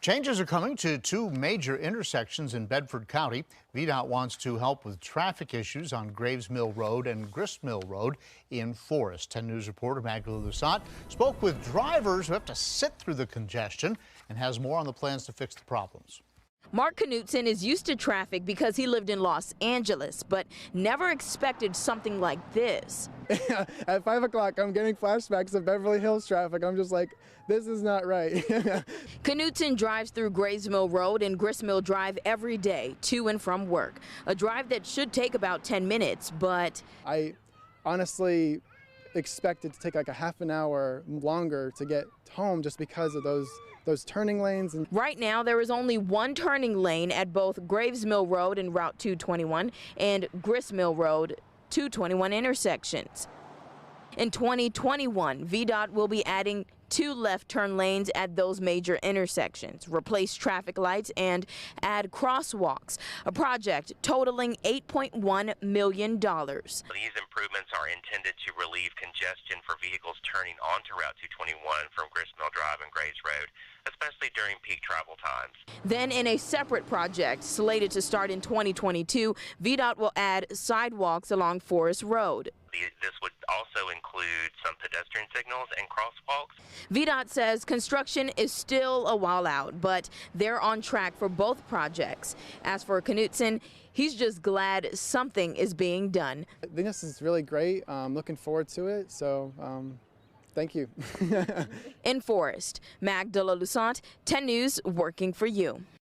Changes are coming to two major intersections in Bedford County. VDOT wants to help with traffic issues on Graves Mill Road and Grist Mill Road in Forest. 10 News reporter Magdalena Lusant spoke with drivers who have to sit through the congestion and has more on the plans to fix the problems. Mark Knutson is used to traffic because he lived in Los Angeles, but never expected something like this. At 5 o'clock, I'm getting flashbacks of Beverly Hills traffic. I'm just like, this is not right. Knutson drives through Graves Mill Road and Grist Mill Drive every day to and from work. A drive that should take about 10 minutes, but I honestly expected to take like a half an hour longer to get home just because of those turning lanes. Right now, there is only one turning lane at both Graves Mill Road and Route 221 and Grist Mill Road 221 intersections. In 2021, VDOT will be adding 2 left turn lanes at those major intersections, replace traffic lights, and add crosswalks, a project totaling $8.1 million. These improvements are intended to relieve congestion for vehicles turning onto Route 221 from Grist Mill Drive and Graves Road, especially during peak travel times. Then in a separate project slated to start in 2022, VDOT will add sidewalks along Forest Road. This would also include some pedestrian signals and crosswalks. VDOT says construction is still a while out, but they're on track for both projects. As for Knutson, he's just glad something is being done. I think this is really great. I'm looking forward to it, so thank you. In Forest, Magdalena Lusant, 10 News, working for you.